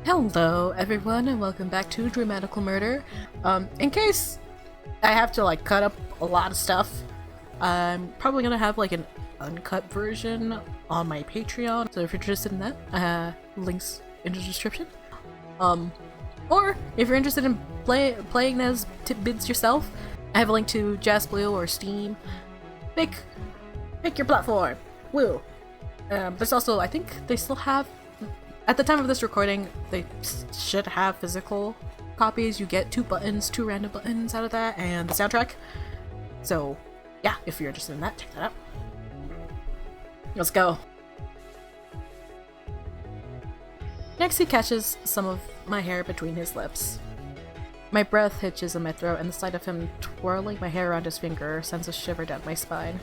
Hello everyone and welcome back to DRAMAtical Murder. In case I have to cut up a lot of stuff, I'm probably gonna have an uncut version on my Patreon, so if you're interested in that, links in the description. Or if you're interested in playing as Tidbits yourself, I have a link to JazzBlue or Steam. Pick your platform! Woo! There's also, I think they still have, at the time of this recording, they should have physical copies. You get two random buttons out of that, and the soundtrack. So, yeah, if you're interested in that, check that out. Let's go. Next, he catches some of my hair between his lips. My breath hitches in my throat, and the sight of him twirling my hair around his finger sends a shiver down my spine.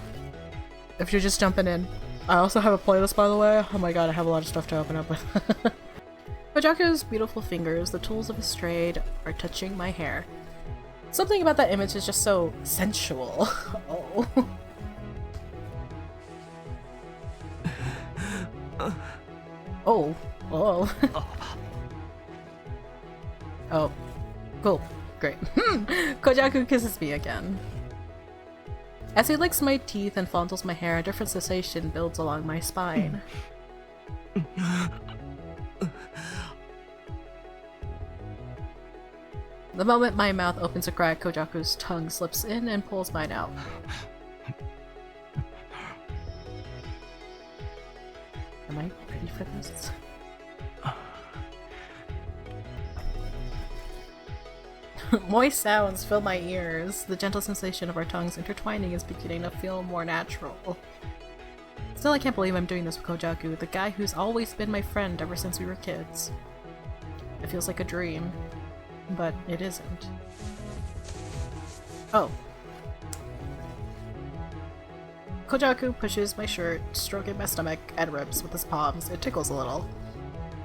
If you're just jumping in, I also have a playlist, by the way. Oh my god, I have a lot of stuff to open up with. Kojaku's beautiful fingers, the tools of his trade, are touching my hair. Something about that image is just so sensual. Oh. Oh. Oh. Oh. Cool. Great. Kojaku kisses me again. As he licks my teeth and fondles my hair, a different sensation builds along my spine. The moment my mouth opens a crack, Kojaku's tongue slips in and pulls mine out. Am I ready for this? Moist sounds fill my ears. The gentle sensation of our tongues intertwining is beginning to feel more natural. Still, I can't believe I'm doing this with Kojaku, the guy who's always been my friend ever since we were kids. It feels like a dream, but it isn't. Oh. Kojaku pushes my shirt, stroking my stomach and ribs with his palms. It tickles a little.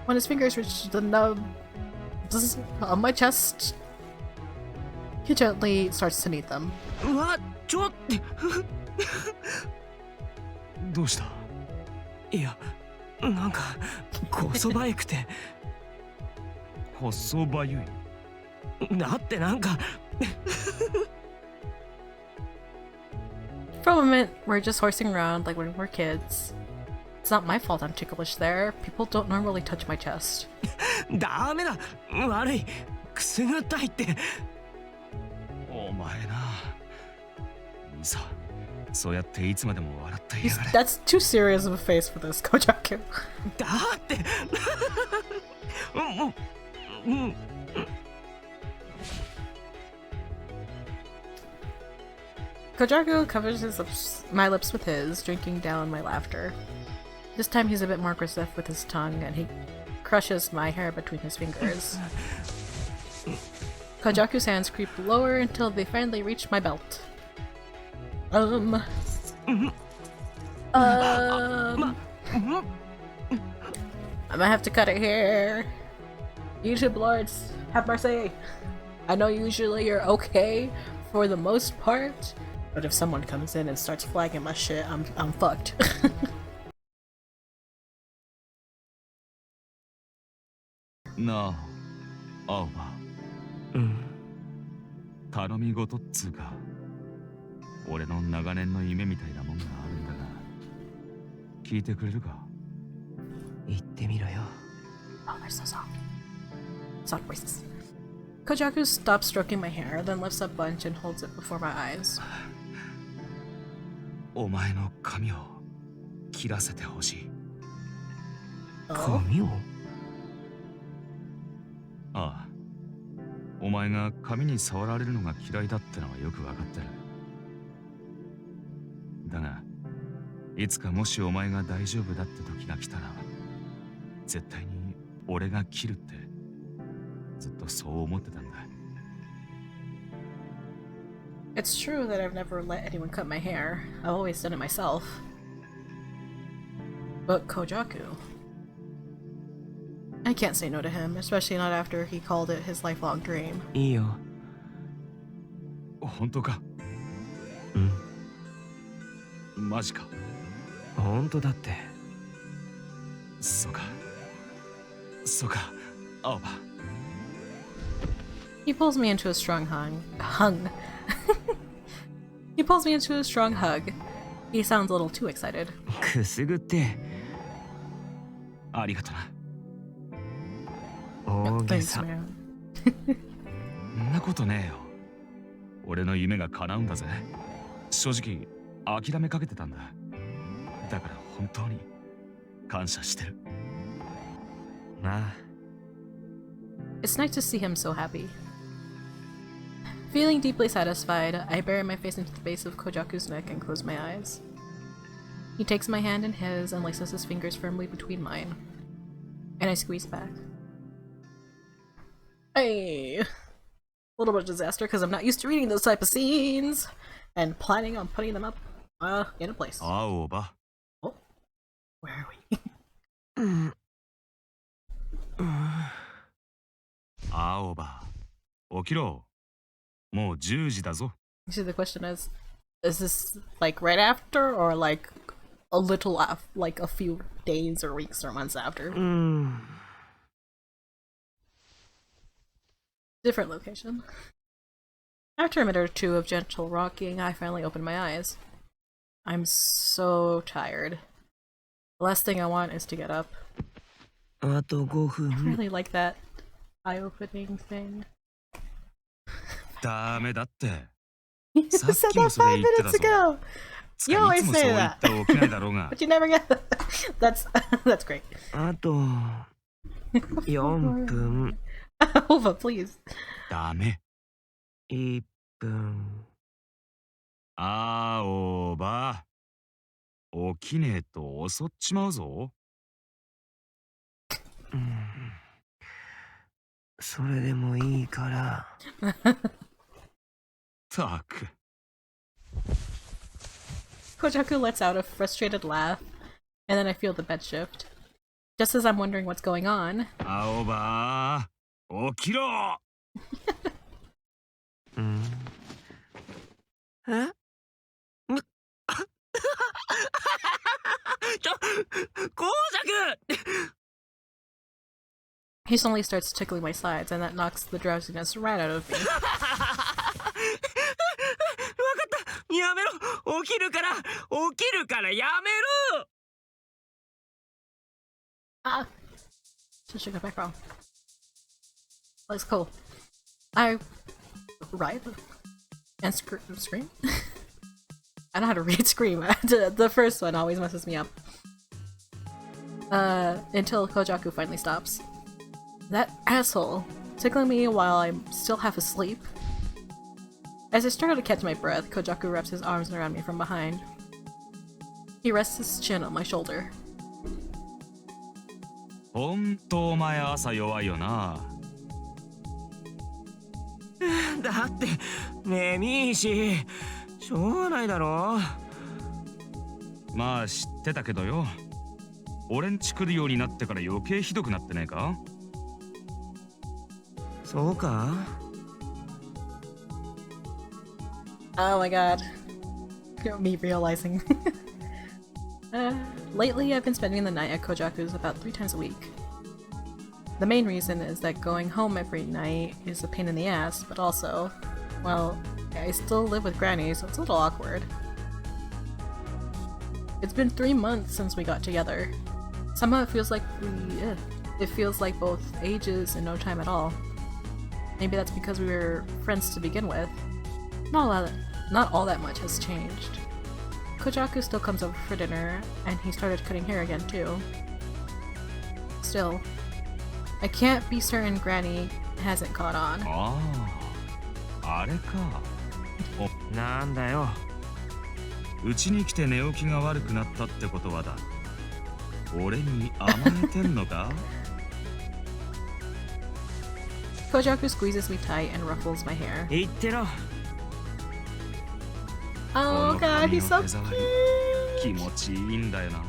When his fingers reach the nubs on my chest, he gently starts to knead them. What? どうした? いや、なんかこそばゆくて。こそばゆい。だってなんか。For a moment, we're just horsing around like when we're kids. It's not my fault I'm ticklish there. People don't normally touch my chest. ダメだ。悪い。くすぐったいって。お前な。さ、そうやっていつまでも笑っていやがれ。That's too serious of a face for this, Kojaku. だって。Kojaku covers my lips with his, drinking down my laughter. This time he's a bit more aggressive with his tongue, and he crushes my hair between his fingers. Kojaku's hands creep lower until they finally reach my belt. I might have to cut it here. YouTube lords, have mercy. I know usually you're okay for the most part, but if someone comes in and starts flagging my shit, I'm fucked. なあ、青葉。うん。頼み事っつうか、俺の長年の夢みたいなもんがあるんだが、聞いてくれるか？言ってみろよ。Oh, they're so soft. Soft voices. Kojaku stops stroking my hair, then lifts up a bunch and holds it before my eyes. お前の髪を切らせてほしい。Oh? 髪を？ああ、お前が髪に触られるのが嫌いだってのはよくわかってる。だが、いつかもしお前が大丈夫だって時が来たら、絶対に俺が切るってずっとそう思ってたんだ。It's true that I've never let anyone cut my hair. I've always done it myself. But Kojaku... I can't say no to him, especially not after he called it his lifelong dream. いいよ。本当か？うん。マジか？本当だって。そうか。そうか。青葉 He pulls me into a strong hung. He pulls me into a strong hug. He sounds a little too excited. くすぐって。ありがとな。大げ Thanks, さ。 man. そんなことねえよ。俺の夢が叶うんだぜ。正直諦めかけてたんだ。だから本当に感謝してる。まあ。 It's nice to see him so happy. Feeling deeply satisfied, I bury my face into the base of Kojaku's neck and close my eyes. He takes my hand in his and laces his fingers firmly between mine. And I squeeze back. Hey! A little bit of disaster because I'm not used to reading those type of scenes! And planning on putting them up in a place. 青葉 Oh. Where are we? 青葉起きろ。もう10時だぞ。 See, the question is this like right after or like a little after, like a few days or weeks or months after? Different location. After a minute or two of gentle rocking, I finally open my eyes. I'm so tired. The last thing I want is to get up. あと5 I 分。 really like that eye-opening thing. ダメだって。 You said that 5 minutes ago! つ You かい always つもそう say 言 that! ったら起きないだろうが。 But you never get that's great. あと4分。 Alva, please. ダメ。 1分。青葉起きねえと襲っちまうぞ。それでもいいから。たく。 Kojaku lets out a frustrated laugh, and then I feel the bed shift. Just as I'm wondering what's going on, 青葉起きろ。え公爵 he suddenly starts tickling my sides, and that knocks the drowsiness right out of me. わかったやめろ起きるからやめろ Ah! Just should go back wrong. Looks cool. I writhe and scream? I know how to read scream. The first one always messes me up. Until Kojaku finally stops. That asshole tickling me while I'm still half asleep. As I struggle to catch my breath, Kojaku wraps his arms around me from behind. He rests his chin on my shoulder. ほんとお前朝弱いよな。だって眠いししょうがないだろ。まあ知ってたけどよ。俺んち来るようになってから余計ひどくなってねえか。そうか Oh my god. Me realizing. Lately I've been spending the night at Kojaku's about 3 times a week. The main reason is that going home every night is a pain in the ass, but also, well, I still live with Granny, so it's a little awkward. It's been 3 months since we got together. Somehow it feels like it feels like both ages in no time at all. Maybe that's because we were friends to begin with. Not all that much has changed. Kojaku still comes over for dinner, and he started cutting hair again too. Still, I can't be certain Granny hasn't caught on. ああ、あれか。なんだようちに来て寝起きが悪くなったってことはだ。俺に甘えてんのか Kojaku squeezes me tight and ruffles my hair. 言ってろ Oh god, he's so この髪の手触り cute! 気持ちいいんだよな。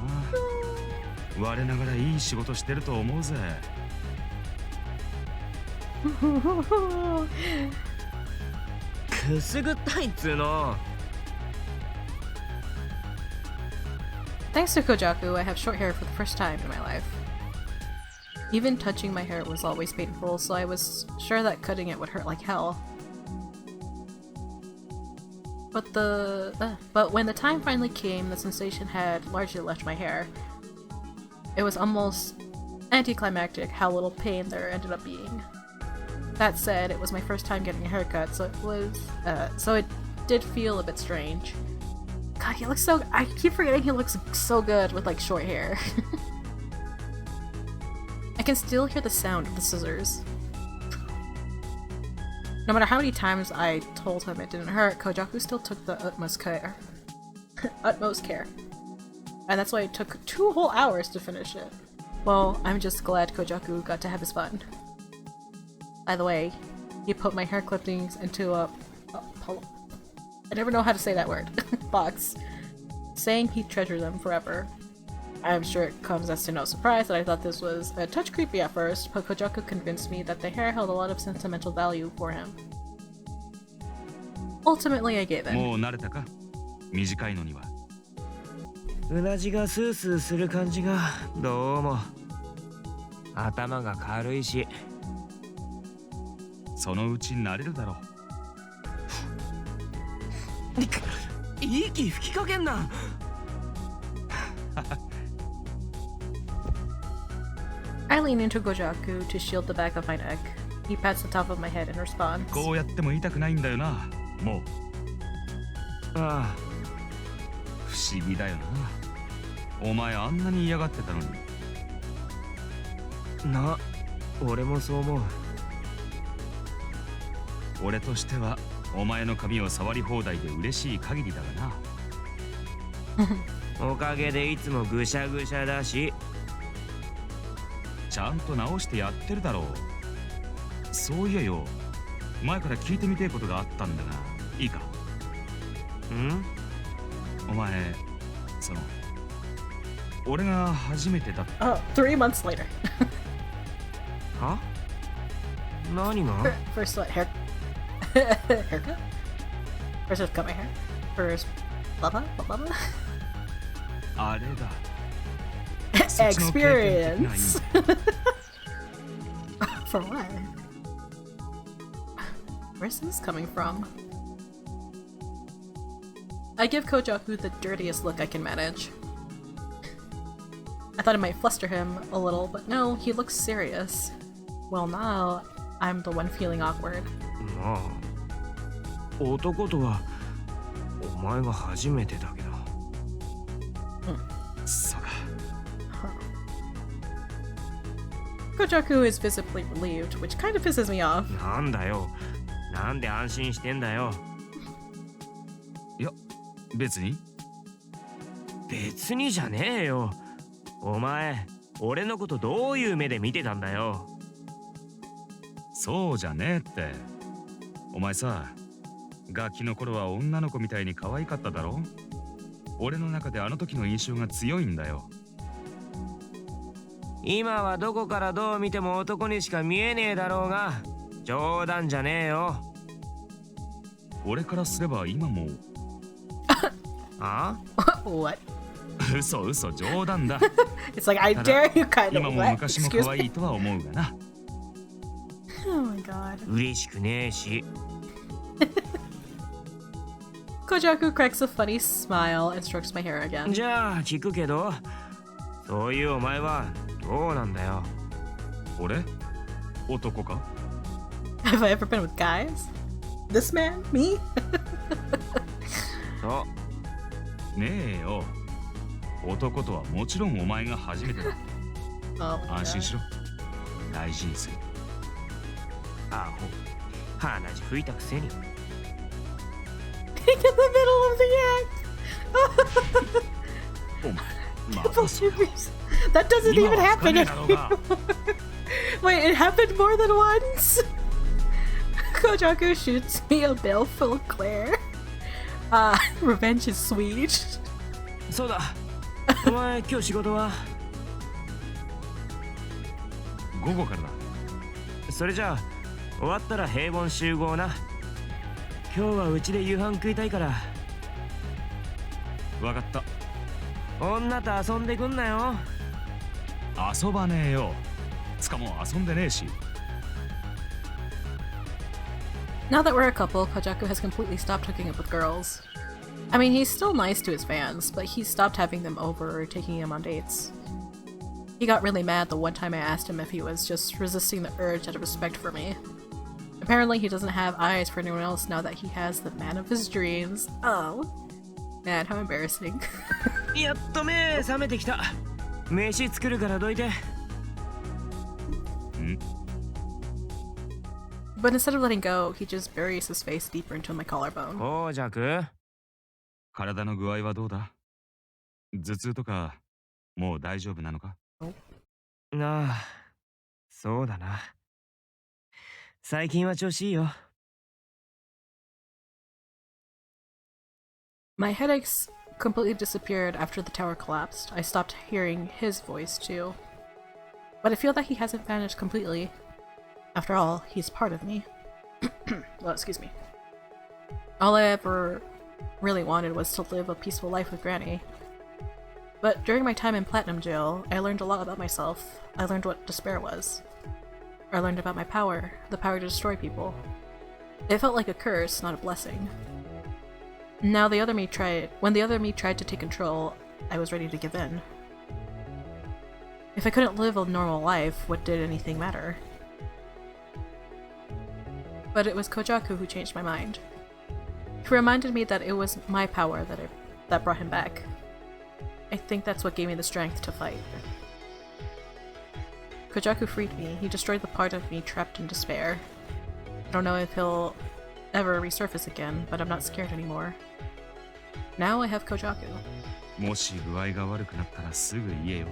我ながらいい仕事してると思うぜ。くすぐったいっつうの Thanks to Kojaku, I have short hair for the first time in my life. Even touching my hair was always painful, so I was sure that cutting it would hurt like hell. But when the time finally came, the sensation had largely left my hair. It was almost anticlimactic how little pain there ended up being. That said, it was my first time getting a haircut, so it did feel a bit strange. God, he looks so— I keep forgetting he looks so good with like short hair. I can still hear the sound of the scissors. No matter how many times I told him it didn't hurt, Kojaku still took the utmost care. Utmost care. And that's why it took 2 whole hours to finish it. Well, I'm just glad Kojaku got to have his fun. By the way, he put my hair clippings into a I never know how to say that word. Box. Saying he'd treasure them forever. I'm sure it comes as to no surprise that I thought this was a touch creepy at first, but Kojaku convinced me that the hair held a lot of sentimental value for him. Ultimately, I gave in. もう慣れたか？短いのには。うなじがスースーする感じがどうも頭が軽いし。そのうち慣れるだろう。息吹きかけんな。I lean into Kojaku to shield the back of my neck. He pats the top of my head in response. こうやっても痛くないんだよな。もう。ああ。不思議だよな。お前あんなに嫌がってたのに。な、俺もそう思う。俺としてはお前の髪を触り放題で嬉しい限りだがな。おかげでいつもぐしゃぐしゃだし。ちゃんと直してやってるだろう。そういやよ、前から聞いてみてえことがあったんだが、いいか？ん？お前、その、俺が初めてだった。3 months later. は？何が？ First what? Haircut? First I've cut my hair. First blah blah blah blah. あれだ。Experience. For what? Where's this coming from? I give Kojaku the dirtiest look I can manage. I thought it might fluster him a little, but no, he looks serious. Well, now I'm the one feeling awkward. まあ、男とはお前が初めてだけど。そうか。Kojaku is visibly relieved, which kind of pisses me off. なんだよ。なんで安心してんだよ。いや、別に。別にじゃねえよ。お前、俺のことどういう目で見てたんだよ。そうじゃねえって。お前さ、ガキの頃は女の子みたいに可愛かっただろ？俺の中であの時の印象が強いんだよ。今はどこからどう見ても男にしか見えねえだろうが、冗談じゃねえよ。俺からすれば今も。あ？ What? 嘘冗談だ。It's like I dare you kind of 今も what? 昔も可愛いとは思うがな。Oh my god. 嬉しくねえし。Kojaku cracks a funny smile and strokes my hair again. じゃあ聞くけど、そういうお前はどうなんだよ。俺？男か？ Have I ever been with guys? This man? Me? そう。ねえよ。男とはもちろんお前が初めてだ。Oh my 安心 god. しろ。大事にする。アホ。鼻血吹いたくせに。In the middle of the act! お前、またそ That doesn't 今 even は不可 happen 能だろうが。 Wait, it happened more than once? Kojaku shoots me a bill full of glare. Revenge is sweet. そうだ。お前今日仕事は？午後からだ。それじゃあ終わったら平凡集合な。今日はうちで夕飯食いたいから。わかった。女と遊んでくんなよ。遊ばねえよ。つかもう遊んでねえし。 Now that we're a couple, Kojaku has completely stopped hooking up with girls. I mean, he's still nice to his fans, but he's stopped having them over or taking them on dates. He got really mad the one time I asked him if he was just resisting the urge out of respect for me. Apparently he doesn't have eyes for anyone else now that he has the man of his dreams. Oh. Man, how embarrassing. やっと目覚めてきた。飯作るからどいて。But instead of letting go, he just buries his face deeper into my collarbone. こうじゃく。体の具合はどうだ？頭痛とかもう大丈夫なのか？ああ、そうだな。最近は調子いいよ。My headaches completely disappeared after the tower collapsed. I stopped hearing his voice too. But I feel that he hasn't vanished completely. After all, he's part of me. Well, excuse me. All I ever really wanted was to live a peaceful life with Granny. But during my time in Platinum Jail, I learned a lot about myself. I learned what despair was. I learned about my power, the power to destroy people. It felt like a curse, not a blessing. Now when the other me tried to take control, I was ready to give in. If I couldn't live a normal life, what did anything matter? But it was Kojaku who changed my mind. He reminded me that it was my power that brought him back. I think that's what gave me the strength to fight. Kojaku freed me. He destroyed the part of me trapped in despair. I don't know if he'll ever resurface again, but I'm not scared anymore. Now I have Kojaku. もし具合が悪くなったらすぐ言えよ。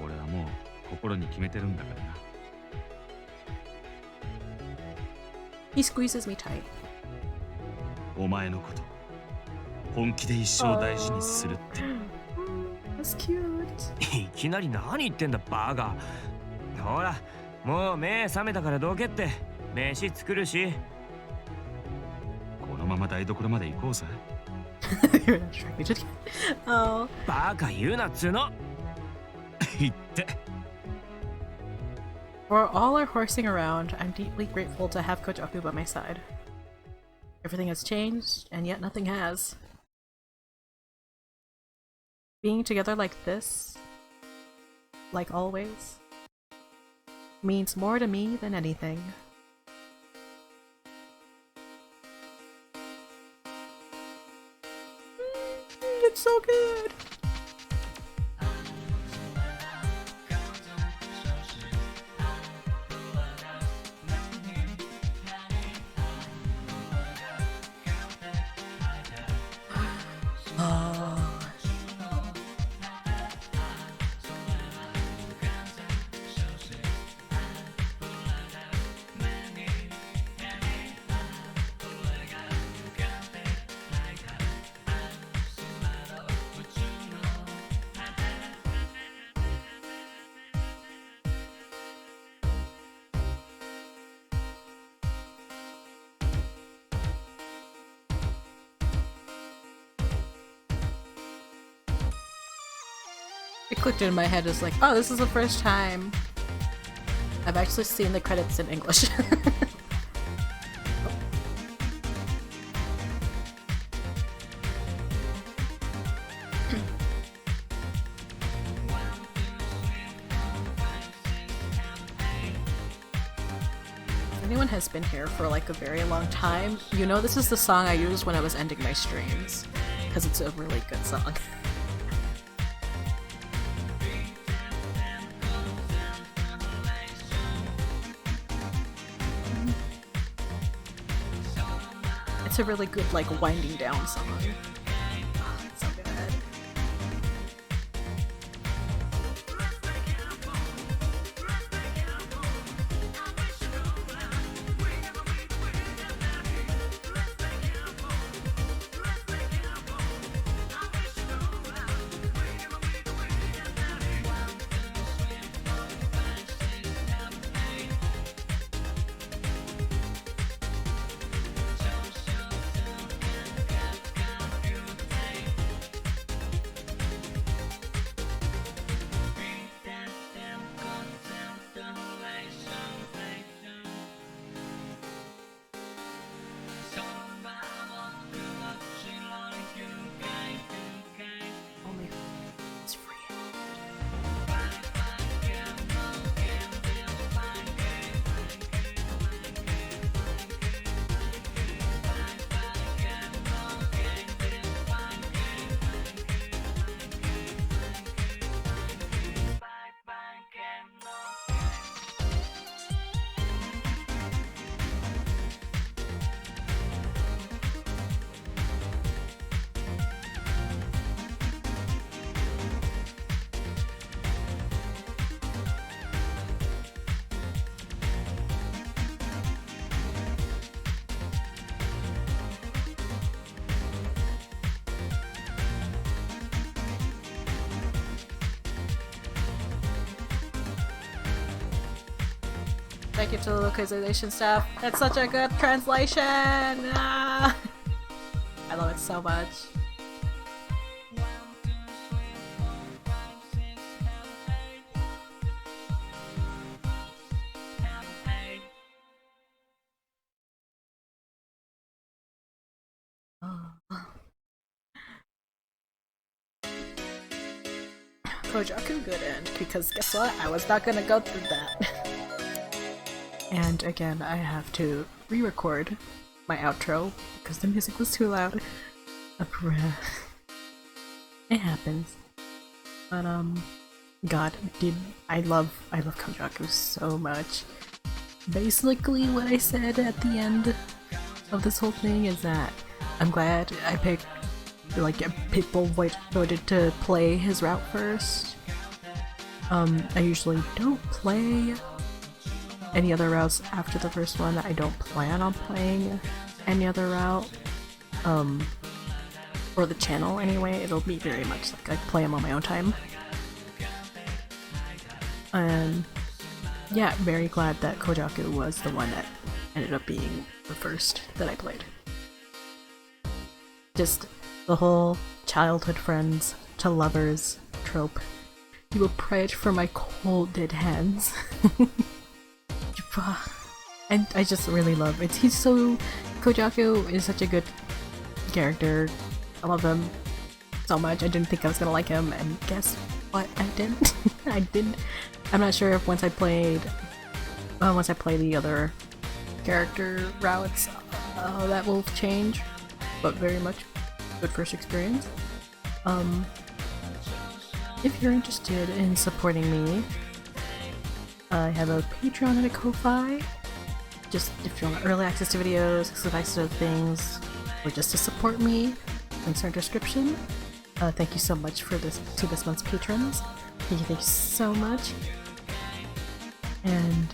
俺はもう心に決めてるんだからな。He squeezes me tight. お前のこと本気で一生大事にするって。That's cute. いきなり何言ってんだバカ。ほら、もう目覚めたからどけって。飯作るし。このまま台所まで行こうぜ。You're not trying to get... Oh. バカ言うなっつうの。言って。For all our horsing around, I'm deeply grateful to have Kojaku by my side. Everything has changed, and yet nothing has. Being together like this, like always, means more to me than anything. It's so good! It clicked in my head as like, oh, this is the first time I've actually seen the credits in English. If anyone has been here for like a very long time, you know this is the song I used when I was ending my streams, because it's a really good song. It's a really good, like, winding down song. Oh, it's so good. thank you to the localization staff. It's such a good translation! Ah! I love it so much. Kojaku good end, because guess what? I was not gonna go through that. And again, I have to re-record my outro because the music was too loud. It happens. But God, dude, I love Kojaku so much. Basically, what I said at the end of this whole thing is that I'm glad I picked, like, people voted to play his route first. I usually don't play any other routes after the first one. I don't plan on playing any other route. For the channel anyway, it'll be very much like I play them on my own time. And yeah, very glad that Kojaku was the one that ended up being the first that I played. Just the whole childhood friends to lovers trope. You will pray for my cold dead hands. And I just really love it. Kojaku is such a good character. I love him so much. I didn't think I was gonna like him, and guess what? I didn't. I did. I'm not sure if once I play the other character routes, that will change. But very much good first experience. If you're interested in supporting me, I have a Patreon and a Ko-Fi. Just if you want early access to videos, exclusive access to things, or just to support me, links are in the description. Thank you so much to this month's patrons. Thank you so much. And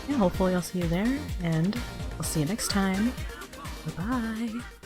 yeah, hopefully I'll see you there, and I'll see you next time. Bye-bye.